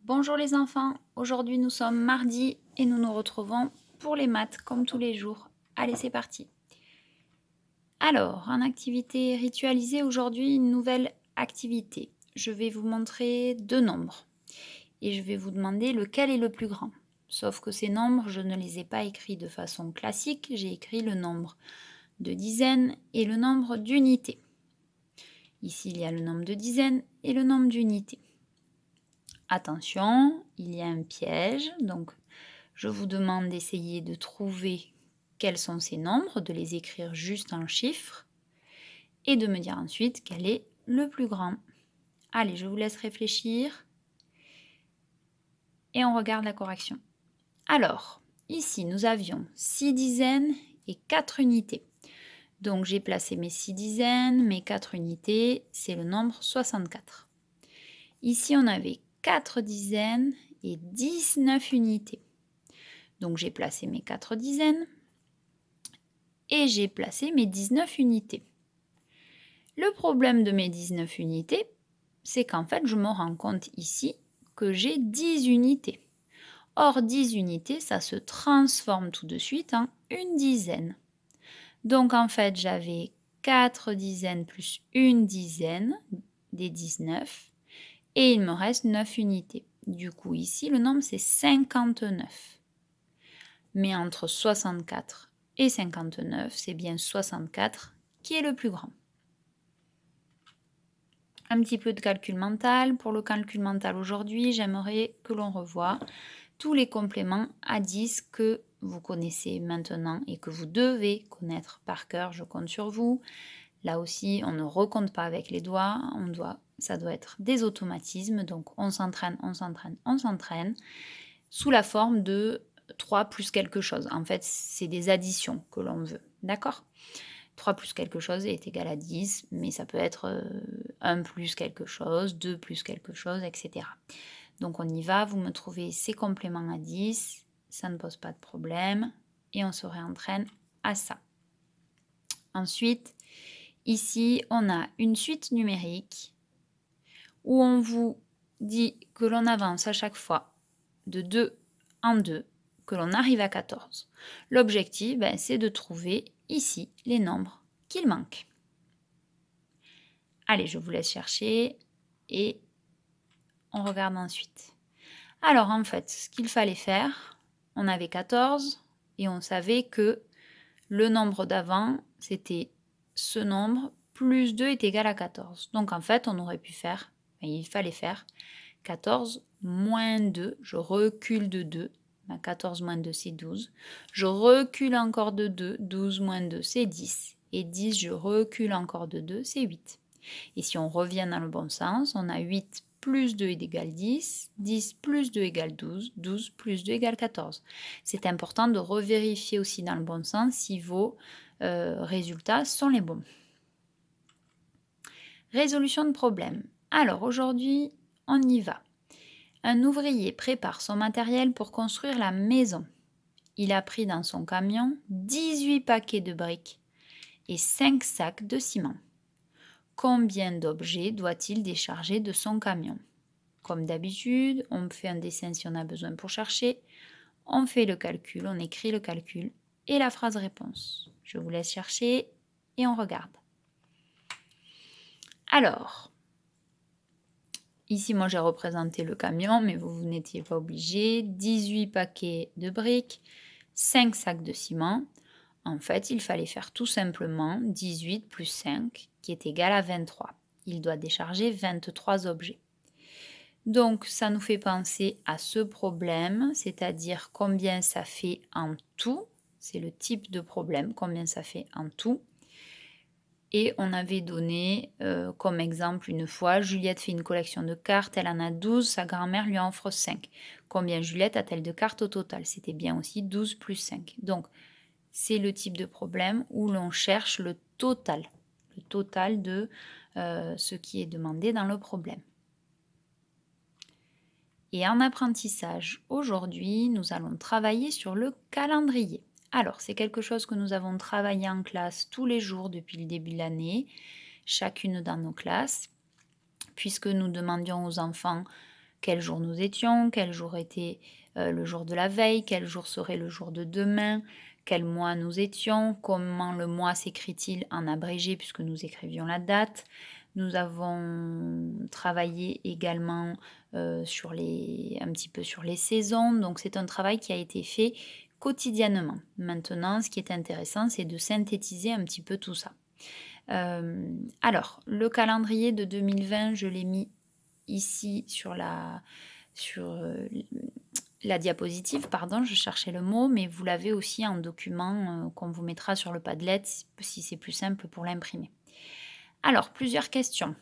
Bonjour les enfants, aujourd'hui nous sommes mardi et nous nous retrouvons pour les maths comme tous les jours. Allez, c'est parti. Alors, en activité ritualisée, aujourd'hui une nouvelle activité. Je vais vous montrer deux nombres et je vais vous demander lequel est le plus grand. Sauf que ces nombres, je ne les ai pas écrits de façon classique, j'ai écrit le nombre de dizaines et le nombre d'unités. Ici, il y a le nombre de dizaines et le nombre d'unités. Attention, il y a un piège, donc je vous demande d'essayer de trouver quels sont ces nombres, de les écrire juste en chiffres et de me dire ensuite quel est le plus grand. Allez, je vous laisse réfléchir et on regarde la correction. Alors, ici nous avions 6 dizaines et 4 unités. Donc j'ai placé mes 6 dizaines, mes 4 unités, c'est le nombre 64. Ici on avait 4 dizaines et 19 unités. Donc j'ai placé mes 4 dizaines et j'ai placé mes 19 unités. Le problème de mes 19 unités, c'est qu'en fait je me rends compte ici que j'ai 10 unités. Or 10 unités, ça se transforme tout de suite en une dizaine. Donc en fait j'avais 4 dizaines plus une dizaine des 19 et il me reste 9 unités. Du coup ici le nombre c'est 59. Mais entre 64 et 59, c'est bien 64 qui est le plus grand. Un petit peu de calcul mental. Pour le calcul mental aujourd'hui, j'aimerais que l'on revoie tous les compléments à 10 que vous connaissez maintenant et que vous devez connaître par cœur. Je compte sur vous. Là aussi, on ne recompte pas avec les doigts. Ça doit être des automatismes. Donc, on s'entraîne, on s'entraîne, on s'entraîne sous la forme de 3 plus quelque chose. En fait, c'est des additions que l'on veut. D'accord ? 3 plus quelque chose est égal à 10, mais ça peut être 1 plus quelque chose, 2 plus quelque chose, etc. Donc on y va, vous me trouvez ces compléments à 10, ça ne pose pas de problème, et on se réentraîne à ça. Ensuite, ici, on a une suite numérique où on vous dit que l'on avance à chaque fois de 2 en 2, que l'on arrive à 14. L'objectif, c'est de trouver ici les nombres qu'il manque. Allez, je vous laisse chercher et on regarde ensuite. Alors en fait, ce qu'il fallait faire, on avait 14 et on savait que le nombre d'avant, c'était ce nombre, plus 2 est égal à 14. Donc en fait, on aurait pu faire, il fallait faire 14 moins 2, je recule de 2, 14 moins 2 c'est 12, je recule encore de 2, 12 moins 2 c'est 10, et 10 je recule encore de 2 c'est 8. Et si on revient dans le bon sens, on a 8 plus 2 est égal 10, 10 plus 2 égale 12, 12 plus 2 égale 14. C'est important de revérifier aussi dans le bon sens si vos résultats sont les bons. Résolution de problème. Alors aujourd'hui, on y va. Un ouvrier prépare son matériel pour construire la maison. Il a pris dans son camion 18 paquets de briques et 5 sacs de ciment. Combien d'objets doit-il décharger de son camion? Comme d'habitude, on fait un dessin si on a besoin pour chercher. On fait le calcul, on écrit le calcul et la phrase réponse. Je vous laisse chercher et on regarde. Alors, ici, moi, j'ai représenté le camion, mais vous n'étiez pas obligé. 18 paquets de briques, 5 sacs de ciment. En fait, il fallait faire tout simplement 18 plus 5, qui est égal à 23. Il doit décharger 23 objets. Donc, ça nous fait penser à ce problème, c'est-à-dire combien ça fait en tout. C'est le type de problème, combien ça fait en tout. Et on avait donné comme exemple une fois, Juliette fait une collection de cartes, elle en a 12, sa grand-mère lui en offre 5. Combien Juliette a-t-elle de cartes au total? C'était bien aussi 12 plus 5. Donc, c'est le type de problème où l'on cherche le total de ce qui est demandé dans le problème. Et en apprentissage, aujourd'hui, nous allons travailler sur le calendrier. Alors, c'est quelque chose que nous avons travaillé en classe tous les jours depuis le début de l'année, chacune dans nos classes, puisque nous demandions aux enfants quel jour nous étions, quel jour était le jour de la veille, quel jour serait le jour de demain, quel mois nous étions, comment le mois s'écrit-il en abrégé puisque nous écrivions la date. Nous avons travaillé également un petit peu sur les saisons, donc c'est un travail qui a été fait quotidiennement. Maintenant, ce qui est intéressant, c'est de synthétiser un petit peu tout ça. Alors, le calendrier de 2020, je l'ai mis ici sur la diapositive, pardon, je cherchais le mot, mais vous l'avez aussi en document qu'on vous mettra sur le Padlet si c'est plus simple pour l'imprimer. Alors, plusieurs questions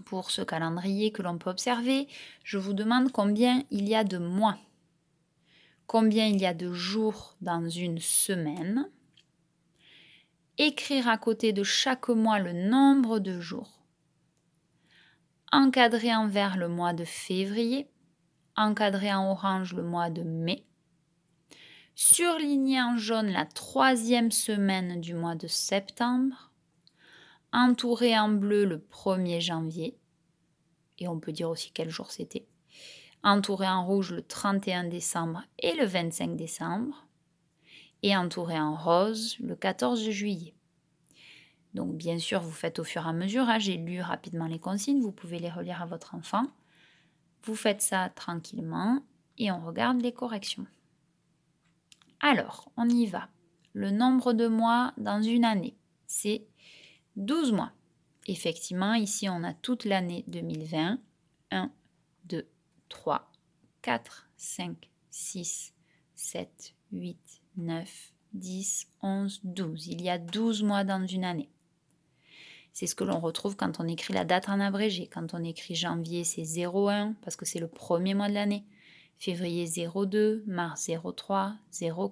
pour ce calendrier que l'on peut observer. Je vous demande combien il y a de mois, combien il y a de jours dans une semaine. Écrire à côté de chaque mois le nombre de jours. Encadrer en vert le mois de février. Encadrer en orange le mois de mai. Surligner en jaune la 3e semaine du mois de septembre. Entourer en bleu le 1er janvier. Et on peut dire aussi quel jour c'était. Entourer en rouge le 31 décembre et le 25 décembre. Et entourer en rose le 14 juillet. Donc bien sûr, vous faites au fur et à mesure. J'ai lu rapidement les consignes, vous pouvez les relire à votre enfant. Vous faites ça tranquillement et on regarde les corrections. Alors, on y va. Le nombre de mois dans une année, c'est 12 mois. Effectivement, ici, on a toute l'année 2020. 1, 2, 3, 4, 5, 6, 7, 8, 9, 10, 11, 12. Il y a 12 mois dans une année. C'est ce que l'on retrouve quand on écrit la date en abrégé. Quand on écrit janvier, c'est 01 parce que c'est le premier mois de l'année. Février 02, mars 03,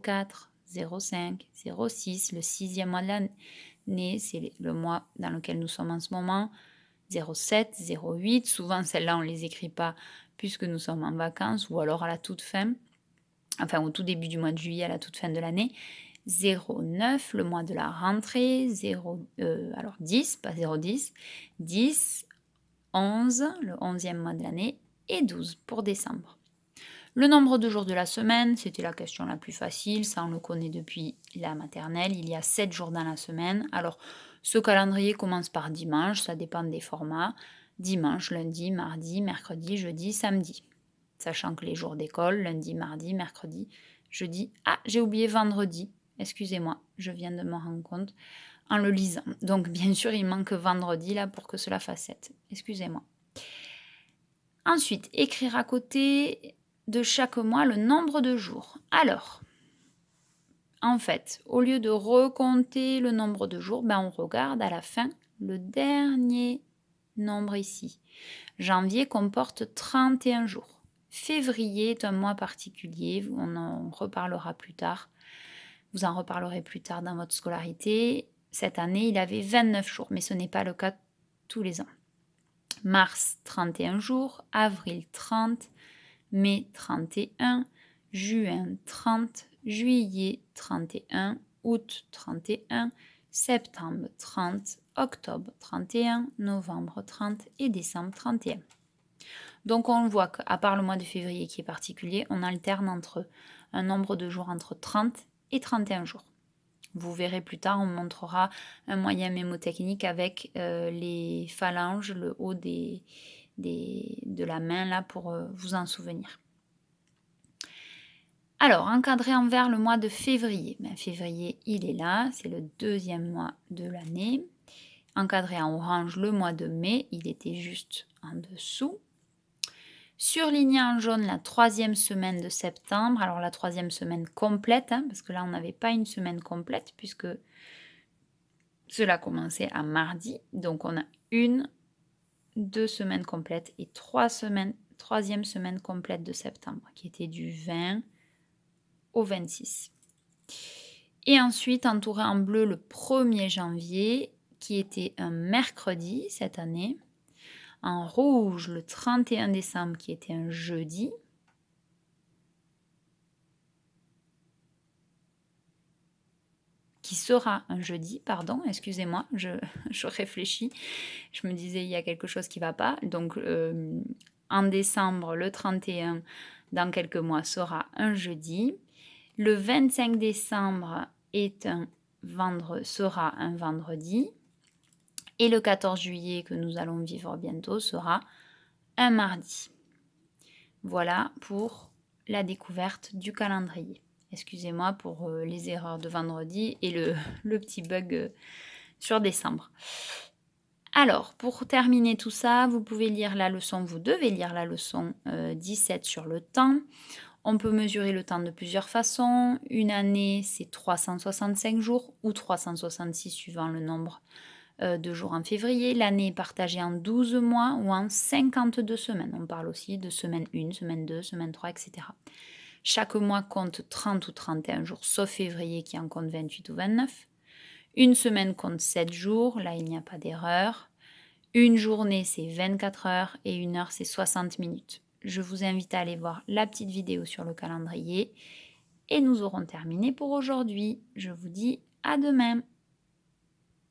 04, 05, 06, le 6e mois de l'année, c'est le mois dans lequel nous sommes en ce moment. 07, 08, souvent celles-là on ne les écrit pas puisque nous sommes en vacances ou alors à la toute fin, enfin au tout début du mois de juillet, à la toute fin de l'année. 09, le mois de la rentrée, 10, pas 010, 10, 11, le 11e mois de l'année, et 12 pour décembre. Le nombre de jours de la semaine, c'était la question la plus facile, ça on le connaît depuis la maternelle, il y a 7 jours dans la semaine. Alors, ce calendrier commence par dimanche, ça dépend des formats. Dimanche, lundi, mardi, mercredi, jeudi, samedi. Sachant que les jours d'école, lundi, mardi, mercredi, jeudi... Ah, j'ai oublié vendredi. Excusez-moi, je viens de me rendre compte en le lisant. Donc, bien sûr, il manque vendredi là pour que cela fasse 7. Excusez-moi. Ensuite, écrire à côté de chaque mois le nombre de jours. Alors, en fait, au lieu de recompter le nombre de jours, on regarde à la fin le dernier nombre ici. Janvier comporte 31 jours. Février est un mois particulier, on en reparlera plus tard. Vous en reparlerez plus tard dans votre scolarité. Cette année, il avait 29 jours, mais ce n'est pas le cas tous les ans. Mars, 31 jours. Avril, 30. Mai, 31. Juin, 30. Juillet, 31. Août, 31. Septembre, 30. Octobre, 31. Novembre, 30. Et décembre, 31. Donc on voit qu'à part le mois de février qui est particulier, on alterne entre un nombre de jours entre 30 et 31 jours. Vous verrez plus tard, on montrera un moyen mémotechnique avec les phalanges, le haut de la main là pour vous en souvenir. Alors, encadrer en vert le mois de février. Février, il est là, c'est le 2e mois de l'année. Encadrer en orange le mois de mai, il était juste en dessous. Surligner en jaune la 3e semaine de septembre. Alors la 3e semaine complète, parce que là on n'avait pas une semaine complète puisque cela commençait à mardi. Donc on a 1, 2 semaines complètes et 3e semaine complète de septembre qui était du 20 au 26. Et ensuite entourer en bleu le 1er janvier qui était un mercredi cette année. En rouge, le 31 décembre, qui était un jeudi. Qui sera un jeudi, pardon, excusez-moi, je réfléchis. Je me disais, il y a quelque chose qui ne va pas. Donc, en décembre, le 31, dans quelques mois, sera un jeudi. Le 25 décembre sera un vendredi. Et le 14 juillet que nous allons vivre bientôt sera un mardi. Voilà pour la découverte du calendrier. Excusez-moi pour les erreurs de vendredi et le petit bug sur décembre. Alors, pour terminer tout ça, vous devez lire la leçon 17 sur le temps. On peut mesurer le temps de plusieurs façons. Une année, c'est 365 jours ou 366 suivant le nombre de jours en février. L'année est partagée en 12 mois ou en 52 semaines. On parle aussi de semaine 1, semaine 2, semaine 3, etc. Chaque mois compte 30 ou 31 jours, sauf février qui en compte 28 ou 29. Une semaine compte 7 jours, là il n'y a pas d'erreur. Une journée c'est 24 heures et une heure c'est 60 minutes. Je vous invite à aller voir la petite vidéo sur le calendrier et nous aurons terminé pour aujourd'hui. Je vous dis à demain.